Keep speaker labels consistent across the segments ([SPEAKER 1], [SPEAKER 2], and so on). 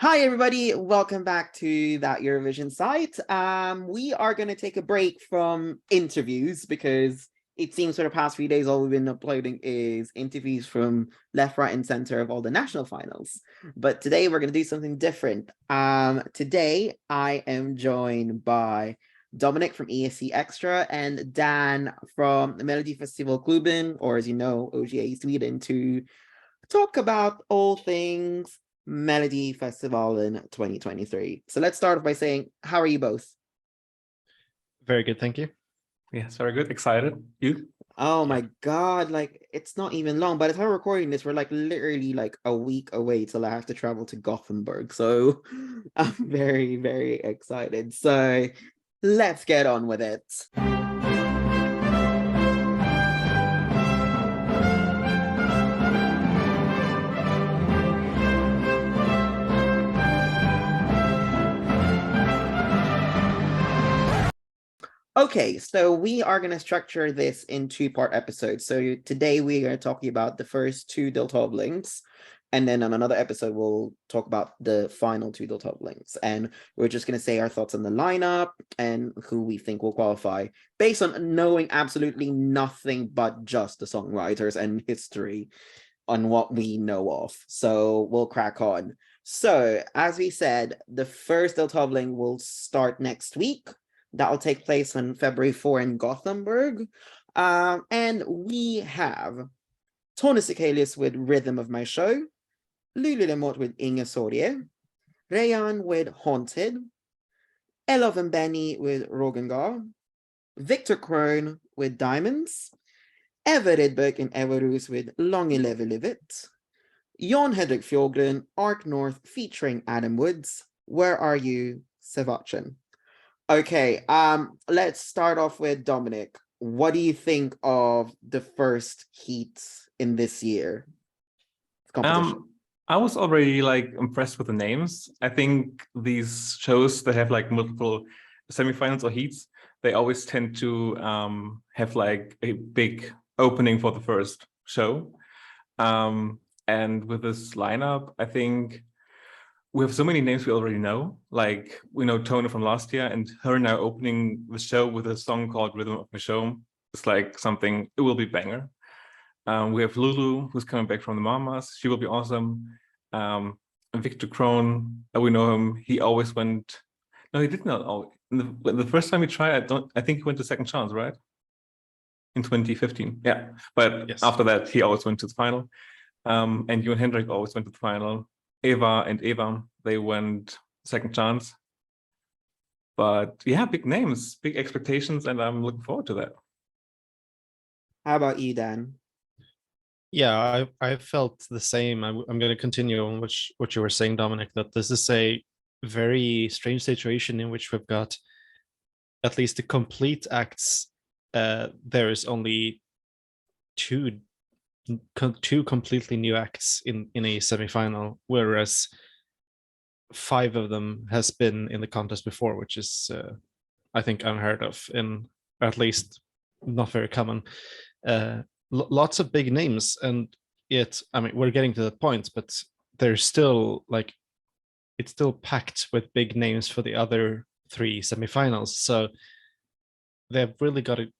[SPEAKER 1] Hi, everybody. Welcome back to that Eurovision site. We are going to take a break from interviews because it seems for the past few days, all we've been uploading is interviews from left, right, and center of all the national finals. But today we're going to do something different. Today I am joined by Dominik from ESC Extra and Dan from the Melodifestivalen, or as you know, OGA Sweden, to talk about all things Melodifestivalen 2023. So let's start by saying, how are you both?
[SPEAKER 2] Very good, thank you.
[SPEAKER 3] Yes, very good. Excited. You?
[SPEAKER 1] Oh my God, like it's not even long. By the time we're recording this, we're like literally like a week away till I have to travel to Gothenburg. So I'm very, very excited. So let's get on with it. Okay, so we are going to structure this in two-part episodes. So today we are talking about the first two Deltoblings, and then on another episode we'll talk about the final two Deltoblings. And we're just going to say our thoughts on the lineup and who we think will qualify based on knowing absolutely nothing but just the songwriters and history on what we know of. So we'll crack on. So as we said, the first Deltobling will start next week. That will take place on February 4 in Gothenburg. And we have Tony Sekelius with Rhythm of My Show, Lulu Lemort with Inge Sorie, Rayan with Haunted, Elov and Benny with Rogengar, Victor Krohn with Diamonds, Eva Rydberg and Eva Roos with Långe Leve Livet, Jon Hedrick Fjordgren, Ark North featuring Adam Woods, Where Are You, Sevachin. Okay, let's start off with Dominik. What do you think of the first heat in this year competition?
[SPEAKER 3] I was already like impressed with the names. I think these shows that have like multiple semifinals or heats, they always tend to have like a big opening for the first show. And with this lineup, I think we have so many names we already know. Like we know Tony from last year, and her now opening the show with a song called Rhythm of My Show. It's like something, it will be banger. We have Lulu, who's coming back from the Mamas. She will be awesome. And Victor Krohn, we know him. He always went, no, he did not. The first time he tried, I think he went to second chance, right? In 2015, yeah. But yes, after that, he always went to the final. And Jon Hendrik always went to the final. Eva and Eva, they went second chance. But yeah, big names, big expectations, and I'm looking forward to that.
[SPEAKER 1] How about you, Dan?
[SPEAKER 2] Yeah, I felt the same. I'm going to continue on what you were saying, Dominik, that this is a very strange situation in which we've got at least the complete acts. There is only two completely new acts in a semifinal, whereas 5 of them has been in the contest before, which is I think unheard of, and at least not very common. Lots of big names, and yet I mean we're getting to the point, but there's still like it's still packed with big names for the other 3 semifinals. So they've really got a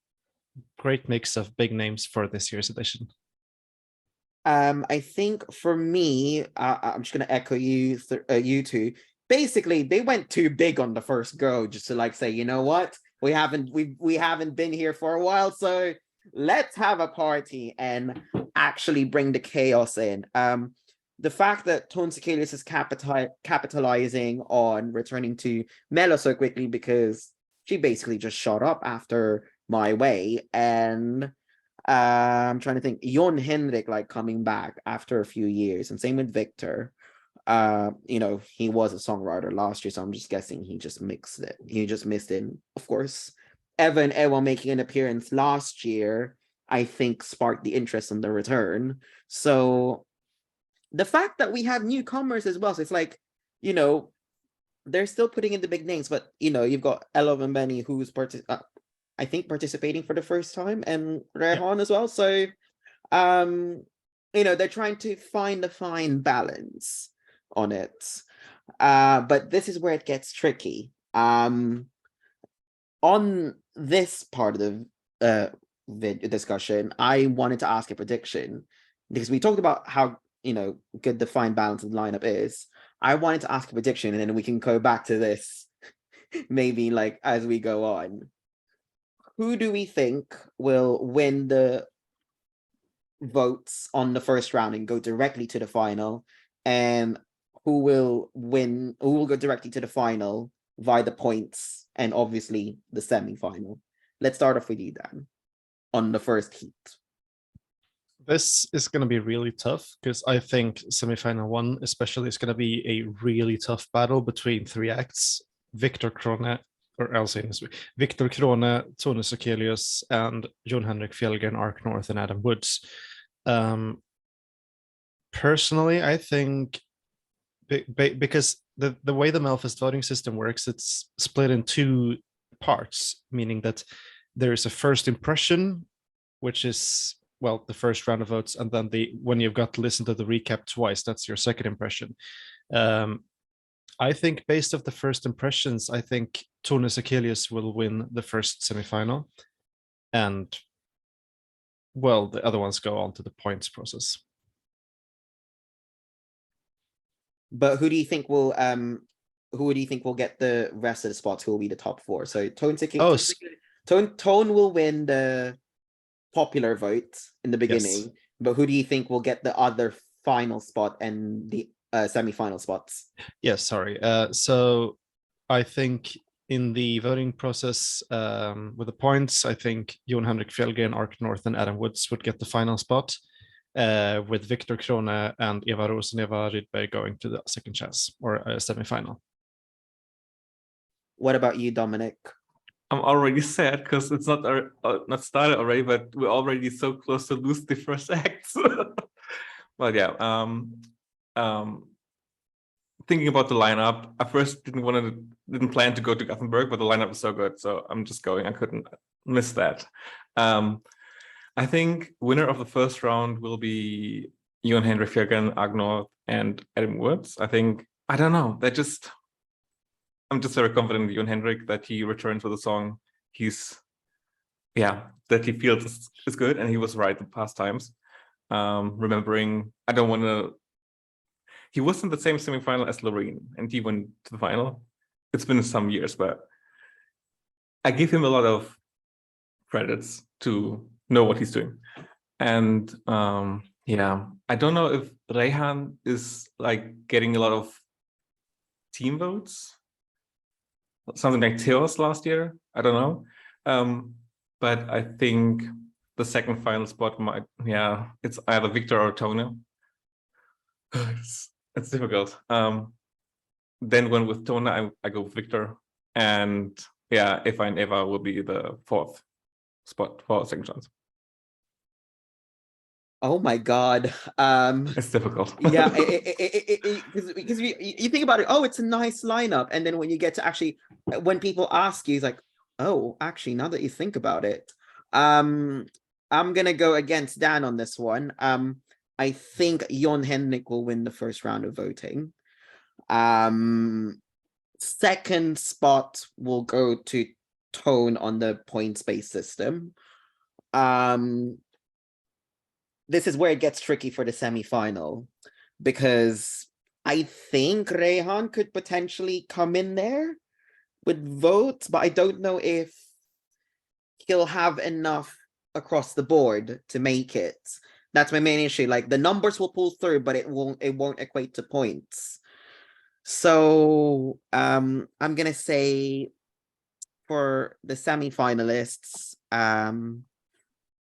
[SPEAKER 2] great mix of big names for this year's edition.
[SPEAKER 1] I think for me, I'm just gonna echo you two. Basically, they went too big on the first go, just to like say, you know what, we haven't been here for a while, so let's have a party and actually bring the chaos in. The fact that Tone Sekelius is capitalizing on returning to Mello so quickly because she basically just shot up after My Way, and I'm trying to think, Jon Hendrik like coming back after a few years, and same with Victor. You know, he was a songwriter last year, so I'm just guessing he just mixed it. He just missed it. Of course, Eva and Ewa making an appearance last year, I think sparked the interest in the return. So the fact that we have newcomers as well, so it's like, you know, they're still putting in the big names, but you know, you've got Elov and Benny who's I think participating for the first time, and Rehan as well. So, you know, they're trying to find a fine balance. on it. But this is where it gets tricky. On this part of the discussion, I wanted to ask a prediction because we talked about how good the fine balance of the lineup is. I wanted to ask a prediction, and then we can go back to this maybe like as we go on. Who do we think will win the votes on the first round and go directly to the final, and who will go directly to the final via the points and obviously the semi-final? Let's start off with you, Dan, on the first heat.
[SPEAKER 2] This is going to be really tough because I think semi-final 1 especially is going to be a really tough battle between 3 acts: Victor Krone, Tone Sekelius, and Jon Henrik Fjällgren, Ark North, and Adam Woods. Personally, I think because the way the Melfest voting system works, it's split in 2 parts, meaning that there is a first impression, which is, well, the first round of votes, and then when you've got to listen to the recap twice, that's your second impression. I think based off the first impressions, I think Tone Sekelius will win the first semifinal, and well, the other ones go on to the points process.
[SPEAKER 1] But who do you think will get the rest of the spots? Who will be the top 4? So Tone will win the popular vote in the beginning, yes. But who do you think will get the other final spot and the semi-final spots?
[SPEAKER 2] Yes, sorry. So I think in the voting process with the points, I think Jon Henrik Fjällgren, Ark North, and Adam Woods would get the final spot, with Victor Krone and Eva Rydberg going to the second chance or semi-final.
[SPEAKER 1] What about you, Dominik?
[SPEAKER 3] I'm already sad because it's not started already, but we're already so close to lose the first act. But yeah, thinking about the lineup, I first didn't plan to go to Gothenburg, but the lineup was so good, so I'm just going. I couldn't miss that. I think winner of the first round will be Jon Henrik Fjällgren, Ark, and Adam Woods. I don't know. I'm just very confident in Jon Henrik that he returns with a song that he feels is good, and he was right the past times. Remembering, he was in the same semifinal as Loreen, and he went to the final. It's been some years, but I give him a lot of credits to know what he's doing. And I don't know if Reyhan is like getting a lot of team votes, something like TES last year. I don't know. But I think the second final spot it's either Victor or Tone. It's difficult. Then when with Tone, I go with Victor. And if I Eva will be the 4th spot for second chance.
[SPEAKER 1] Oh my God.
[SPEAKER 3] It's difficult.
[SPEAKER 1] Yeah, because you think about it, it's a nice lineup. And then when you get to actually, when people ask you, it's like, oh, actually, now that you think about it, I'm going to go against Dan on this one. I think Jon Henrik will win the first round of voting. Second spot will go to Tone on the points-based system. This is where it gets tricky for the semi-final, because I think Reyhan could potentially come in there with votes, but I don't know if he'll have enough across the board to make it. That's my main issue. Like, the numbers will pull through, but it won't equate to points. So I'm gonna say for the semi-finalists, Eva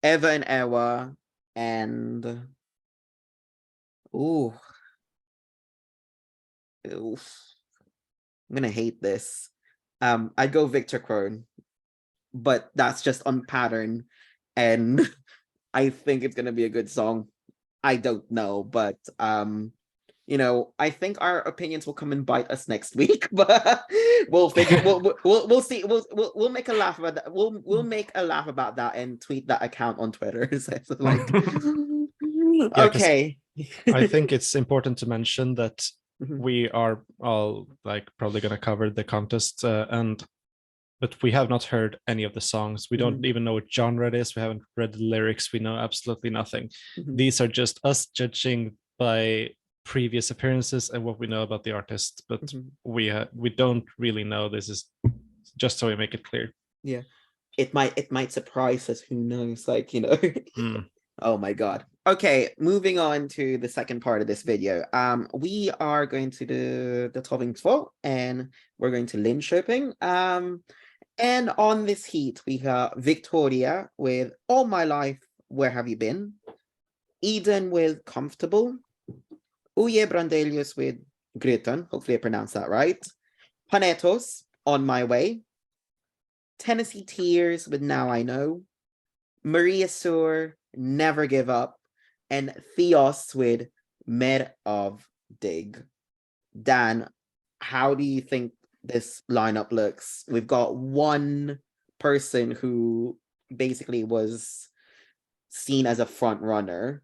[SPEAKER 1] and Ewa, and I'm gonna hate this. I'd go Victor Krone, but that's just on pattern, and I think it's gonna be a good song. I don't know, but I think our opinions will come and bite us next week, but we'll figure. We'll see. We'll make a laugh about that. We'll make a laugh about that and tweet that account on Twitter. So like, okay.
[SPEAKER 2] I think it's important to mention that We are all like probably going to cover the contest, but we have not heard any of the songs. We don't even know what genre it is. We haven't read the lyrics. We know absolutely nothing. These are just us judging by previous appearances and what we know about the artist, but we don't really know. This is just so we make it clear.
[SPEAKER 1] Yeah, it might surprise us. Who knows? Like, you know. Oh my God. Okay, moving on to the second part of this video. We are going to the Tovingsvoll, and we're going to Linköping. And on this heat, we have Victoria with All My Life, Where Have You Been? Eden with Comfortable. Uye Brandelius with Gryton, hopefully I pronounced that right. Panetos, On My Way. Tennessee Tears with Now I Know. Maria Sur, Never Give Up. And Theos with Mer of Dig. Dan, how do you think this lineup looks? We've got one person who basically was seen as a front runner.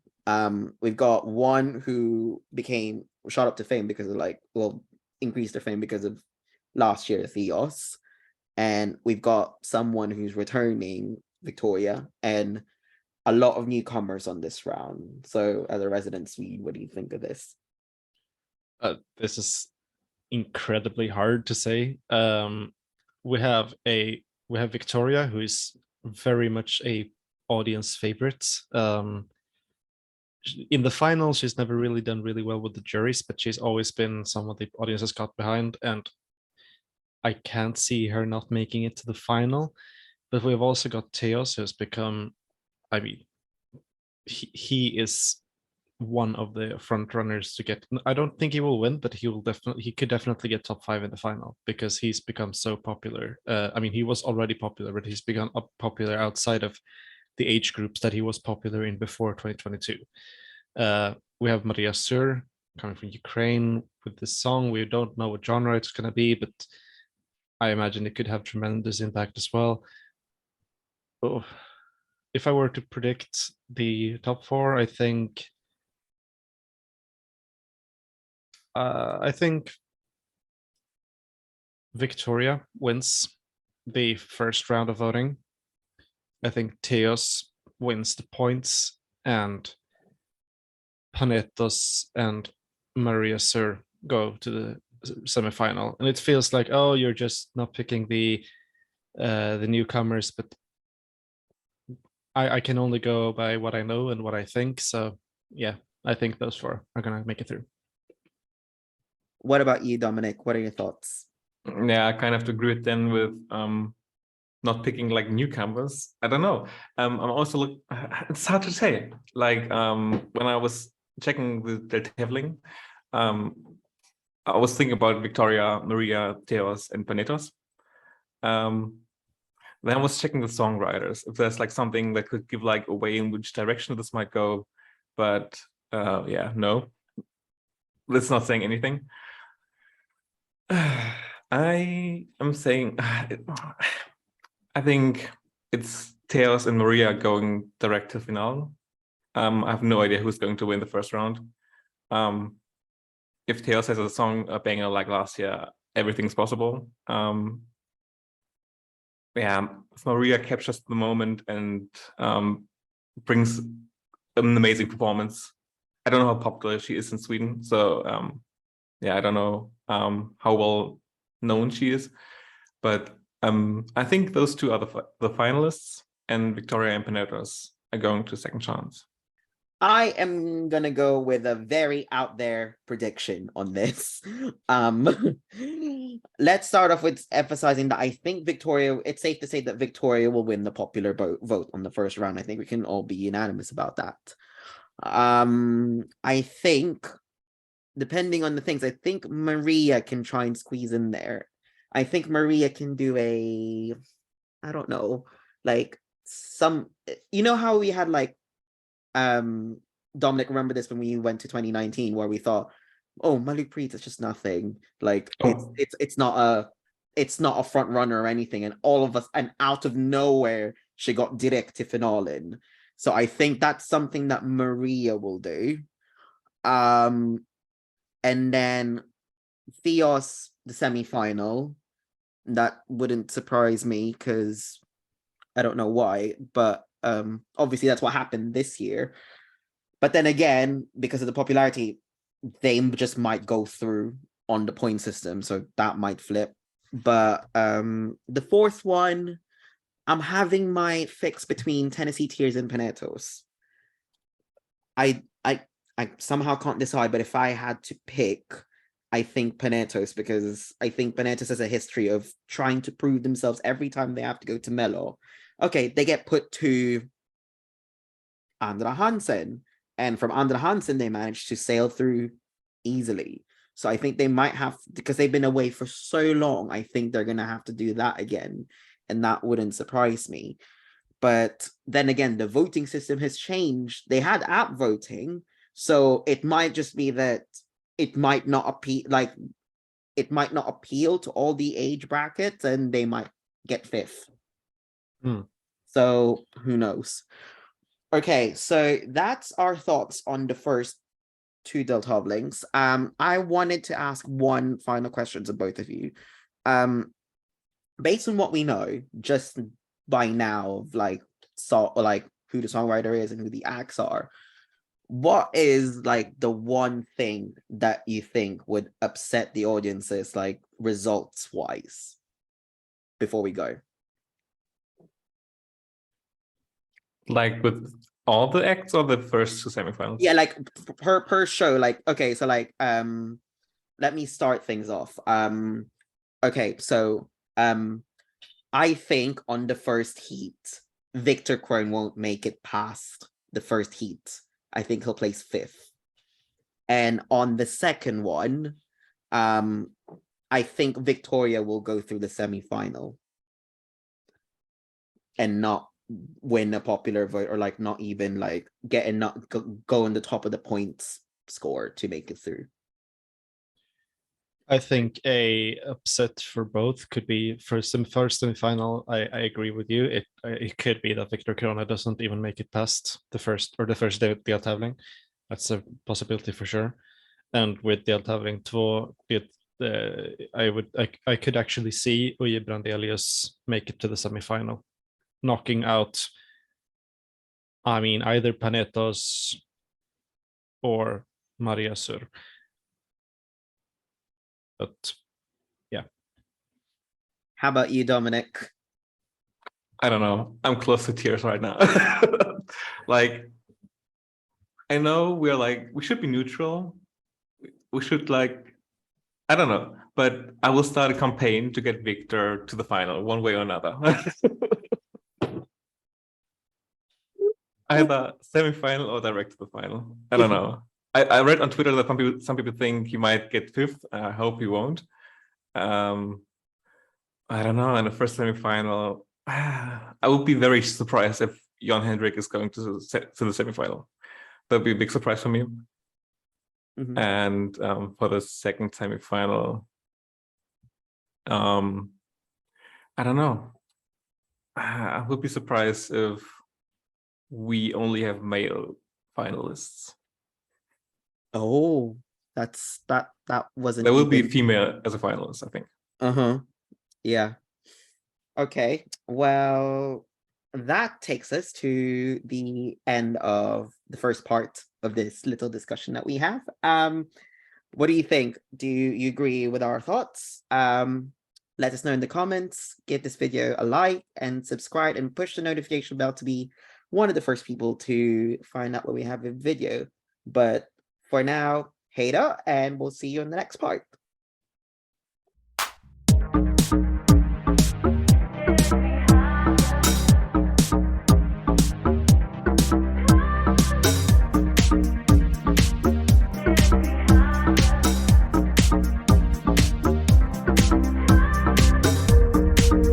[SPEAKER 1] We've got one who became shot up to fame because of increased their fame because of last year, Theos. And we've got someone who's returning, Victoria, and a lot of newcomers on this round. So as a resident Swede, what do you think of this?
[SPEAKER 2] This is incredibly hard to say. We have Victoria, who is very much a audience favorite. In the final, she's never really done really well with the juries, but she's always been someone the audience has got behind, and I can't see her not making it to the final. But we've also got TES, who's become, I mean, he is one of the front runners to get. I don't think he will win, but he could definitely get top 5 in the final because he's become so popular. I mean, he was already popular, but he's become popular outside of the age groups that he was popular in before 2022. We have Maria Sur coming from Ukraine with this song. We don't know what genre it's going to be, but I imagine it could have tremendous impact as well. Oh, if I were to predict the top 4, I think Victoria wins the first round of voting. I think TES wins the points, and Panetos and Maria Sur go to the semifinal. And it feels like, oh, you're just not picking the newcomers, but I can only go by what I know and what I think. So yeah, I think those 4 are gonna make it through.
[SPEAKER 1] What about you, Dominic? What are your thoughts?
[SPEAKER 3] Yeah, I kind of agree with them with not picking like newcomers. I don't know. I'm also it's hard to say. Like when I was checking the Delta I was thinking about Victoria, Maria, TES, and Panetos. Then I was checking the songwriters, if there's like something that could give like a way in which direction this might go. But yeah, no. That's not saying anything. I am saying, I think it's TES and Maria going direct to final. I have no idea who's going to win the first round. If TES has a song, a banger like last year, everything's possible. Yeah, if Maria captures the moment and brings an amazing performance. I don't know how popular she is in Sweden, so yeah, I don't know how well known she is, but I think those 2 are the finalists, and Victoria and Panetos are going to second chance.
[SPEAKER 1] I am gonna go with a very out there prediction on this. Let's start off with emphasizing that I think Victoria, it's safe to say that Victoria will win the popular vote on the first round. I think we can all be unanimous about that. I think, depending on the things, I think Maria can try and squeeze in there. I think Maria can do I don't know, like you know how we had like, Dominic, remember this when we went to 2019 where we thought, oh, Maluk Preet is just nothing. Like it's not a front runner or anything, and all of us, and out of nowhere she got direct to finalen. So I think that's something that Maria will do. and then Theos, the semi-final. That wouldn't surprise me because I don't know why, but obviously that's what happened this year. But then again, because of the popularity, they just might go through on the point system, so that might flip. But the fourth one, I'm having my fix between Tennessee Tears and Panetos. I somehow can't decide, but if I had to pick, I think Panetos, because I think Panetos has a history of trying to prove themselves every time they have to go to Mello. Okay, they get put to Andra Hansen, and from Andra Hansen, they managed to sail through easily. So I think they might have, because they've been away for so long, I think they're going to have to do that again. And that wouldn't surprise me. But then again, the voting system has changed. They had app voting. So it might just be that it might not appeal, like it might not appeal to all the age brackets and they might get fifth. So who knows? Okay, so that's our thoughts on the first two Deltoblings. I wanted to ask one final question to both of you. Based on what we know, just by now, of like who the songwriter is and who the acts are, what is like the one thing that you think would upset the audiences, like results wise, before we go?
[SPEAKER 3] Like with all the acts or the first two semifinals?
[SPEAKER 1] Yeah, like per show. Like, okay, so like let me start things off. Okay, so I think on the first heat, Victor Crone won't make it past the first heat. I think he'll place fifth. And on the second one, I think Victoria will go through the semifinal and not win a popular vote, or like not even like go on the top of the points score to make it through.
[SPEAKER 2] I think a upset for both could be for some first semifinal. I agree with you. It could be that Victor Corona doesn't even make it past the first deltävling. That's a possibility for sure. And with deltävling 2, I could actually see Uje Brandelius make it to the semifinal, knocking out, I mean, either Panetos or Maria Sur. But yeah.
[SPEAKER 1] How about you, Dominic?
[SPEAKER 3] I don't know. I'm close to tears right now. Like, I know we should be neutral. We should like, I don't know, but I will start a campaign to get Victor to the final one way or another. Either semi-final or direct to the final. I don't know. I read on Twitter that some people think he might get fifth. I hope he won't. I don't know. In the first semi-final, I would be very surprised if Jan Hendrik is going to the semi-final. That'd be a big surprise for me. And for the second semi-final, I don't know. I would be surprised if we only have male finalists.
[SPEAKER 1] Oh, that wasn't.
[SPEAKER 3] There will be a female as a finalist, I think.
[SPEAKER 1] Yeah. Okay. Well, that takes us to the end of the first part of this little discussion that we have. What do you think? Do you agree with our thoughts? Let us know in the comments. Give this video a like and subscribe and push the notification bell to be one of the first people to find out when we have a video. But for now, Hater, and we'll see you in the next part.